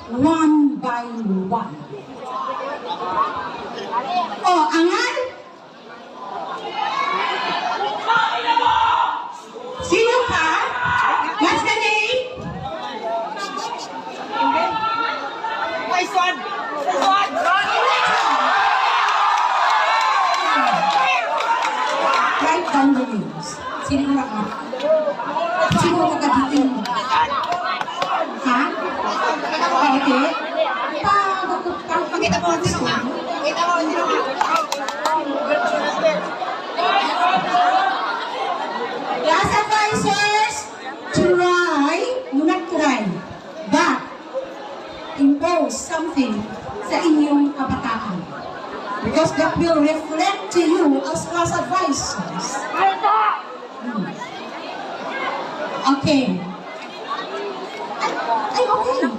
one by one. Oh, angan? Sino ka? What's the name? Nice one! Nice one! Write down the names. Sino na ka? Sino nagkabitin mo? Ha? Okay. Pakita mo, sino ka? Pakita mo, sino ka? Class advisors, try, not try, but impose something sa inyong kabataan. Because that will reflect to you as class advisors. Okay. Ay, okay.